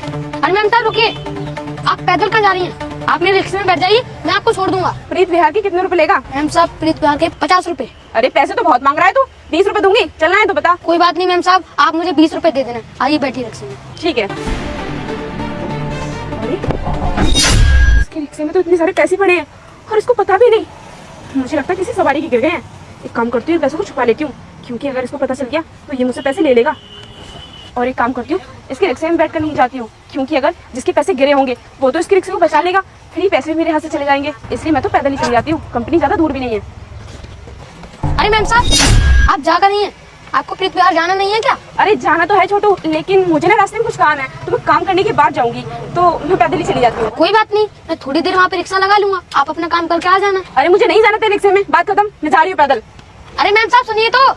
अरे मैम साहब रुकिए, आप पैदल कहाँ जा रही हैं? आप मेरे रिक्शे में बैठ जाइए, मैं आपको छोड़ दूंगा। प्रीत बिहार की कितने रुपए लेगा? मैम साहब प्रीत बिहार के 50 रुपए। अरे पैसे तो बहुत मांग रहा है तू। 20 रुपए दूंगी, चलना है तो बता। कोई बात नहीं मैम साहब, आप मुझे 20 रुपए दे देना। आइए बैठिए रिक्शे में। ठीक है। अरे इसके रिक्शे में तो इतने सारे पैसे पड़े हैं और इसको पता भी नहीं। मुझे लगता है किसी सवारी के गिर गए हैं। एक काम करती हूँ, पैसों को छुपा लेती हूँ, क्योंकि अगर इसको पता चल गया तो ये मुझसे पैसे ले लेगा। और एक काम करती हूँ, इसके रिक्शे में बैठकर नहीं जाती हूँ, क्योंकि अगर जिसके पैसे गिरे होंगे वो तो इसके रिक्शे को बचा लेगा, फिर ये पैसे भी मेरे हाथ से चले जाएंगे। इसलिए मैं तो पैदल ही चली जाती हूँ, कंपनी ज्यादा दूर भी नहीं है। अरे मैम साहब आप जाकर नहीं है, आपको प्रीत बिहार जाना नहीं है क्या? अरे जाना तो है छोटू, लेकिन मुझे ना रास्ते में कुछ काम है, तो मैं काम करने के बाद जाऊंगी, तो मैं पैदल ही चली जाती हूँ। कोई बात नहीं, मैं थोड़ी देर वहाँ पे रिक्शा लगा लूंगा, आप अपना काम करके आ जाना। अरे मुझे नहीं जाना तेरे रिक्शे में, बात खत्म, मैं जा रही हूँ पैदल। अरे मैम साहब सुनिए तो।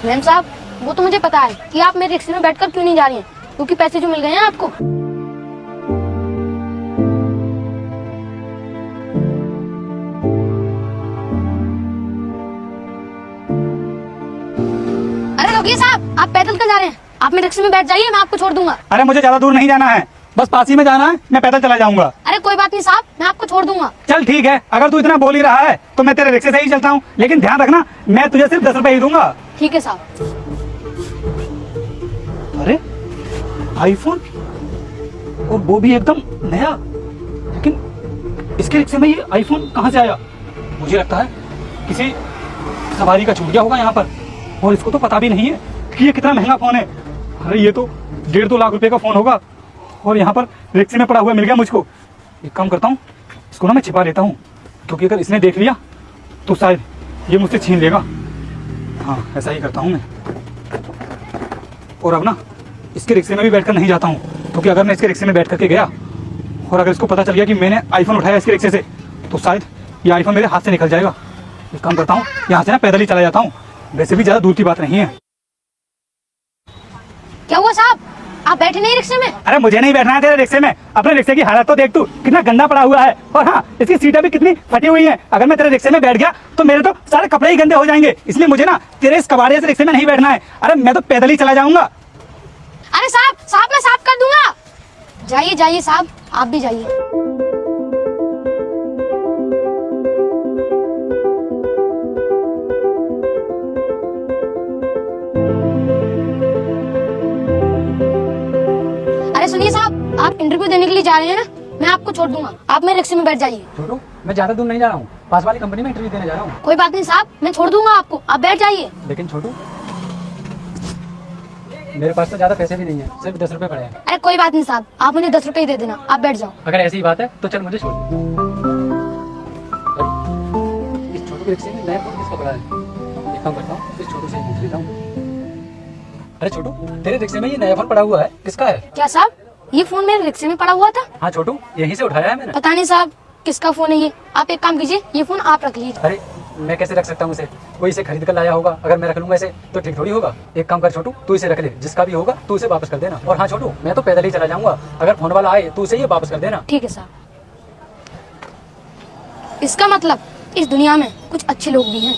मैम साहब वो तो मुझे पता है कि आप मेरे रिक्शे में बैठकर क्यों नहीं जा रही हैं, क्योंकि पैसे जो मिल गए हैं आपको। अरे रोकिए साहब, आप पैदल क्यों जा रहे हैं? आप मेरे रिक्शे में बैठ जाइए, मैं आपको छोड़ दूंगा। अरे मुझे ज्यादा दूर नहीं जाना है, बस पास ही में जाना है, मैं पैदल चला जाऊंगा। अरे कोई बात नहीं साहब, मैं आपको छोड़ दूंगा। चल ठीक है, अगर तू इतना बोल ही रहा है तो मैं तेरे रिक्शे से ही चलता हूँ, लेकिन ध्यान रखना मैं तुझे सिर्फ 10 रुपए ही दूंगा। ठीक है साहब। अरे आईफोन, और वो भी एकदम नया, लेकिन इसके रिक्शे में ये आईफोन कहाँ से आया? मुझे लगता है किसी सवारी का छूट गया होगा यहाँ पर, और इसको तो पता भी नहीं है कि ये कितना महंगा फोन है। अरे ये तो 1.5-2 लाख रुपए का फोन होगा, और यहाँ पर रिक्शे में पड़ा हुआ मिल गया मुझको। एक काम करता हूँ, इसको ना मैं छिपा लेता हूँ, क्योंकि अगर इसने देख लिया तो शायद ये मुझसे छीन लेगा। हाँ ऐसा ही करता हूँ मैं। और अब ना इसके रिक्शे में भी बैठकर नहीं जाता हूँ, क्योंकि अगर मैं इसके रिक्शे में बैठ करके गया और अगर इसको पता चल गया कि मैंने आईफोन उठाया इसके रिक्शे से, तो शायद ये आईफोन मेरे हाथ से निकल जाएगा। एक काम करता हूँ, यहाँ से ना पैदल ही चला जाता हूँ, वैसे भी ज़्यादा दूर की बात नहीं है। क्या हुआ साहब, आप बैठे नहीं रिक्शे में? अरे मुझे नहीं बैठना है तेरे रिक्शे में, अपने रिक्शे की हालत तो देख तू, कितना गंदा पड़ा हुआ है, और हाँ इसकी सीटें भी कितनी फटी हुई हैं। अगर मैं तेरे रिक्शे में बैठ गया तो मेरे तो सारे कपड़े ही गंदे हो जाएंगे, इसलिए मुझे ना तेरे इस कबाड़िया से रिक्शे में नहीं बैठना है। अरे मैं तो पैदल ही चला जाऊंगा। अरे साहब साहब मैं साफ कर दूंगा। जाइए जाइए साहब, आप भी जाइए। अरे सुनिए साहब, आप इंटरव्यू देने के लिए जा रहे हैं ना, मैं आपको छोड़ दूंगा, आप मेरे रिक्शे में बैठ जाइए। छोटू मैं ज्यादा दूर नहीं जा रहा हूँ, पास वाली कंपनी में इंटरव्यू देने जा रहा हूँ। कोई बात नहीं साहब, मैं छोड़ दूंगा आपको, आप बैठ जाइए। लेकिन छोटू मेरे पास तो ज्यादा पैसे भी नहीं है, सिर्फ 10 रुपए पड़े हैं। अरे कोई बात नहीं साहब, आप मुझे 10 रुपए ही दे देना, आप बैठ जाओ। अगर ऐसी ही बात है तो चल मुझे छोड़। इस छोटू के रिक्शे में नया फोन किसका पड़ा है? एक काम करता हूँ, इस छोटू से पूछ लेता हूँ। अरे छोटू तेरे रिक्शे में ये नया फोन पड़ा हुआ है, किसका है? क्या साहब, ये फोन मेरे रिक्शे में पड़ा हुआ था? हाँ छोटू यहीं से उठाया है मैंने। पता नहीं साहब किसका फोन है ये, आप एक काम कीजिए, ये फोन आप रख लीजिए। अरे मैं कैसे रख सकता हूँ इसे, कोई इसे खरीद कर लाया होगा, अगर मैं रख लूंगा इसे तो ठीक थोड़ी होगा। एक काम कर छोटू, तू इसे रख ले, जिसका भी होगा तू इसे वापस कर देना। और हाँ छोटू मैं तो पैदल ही चला जाऊंगा, अगर फोन वाला आए तो उसे ये वापस कर देना। ठीक है साहब। इसका मतलब इस दुनिया में कुछ अच्छे लोग भी हैं।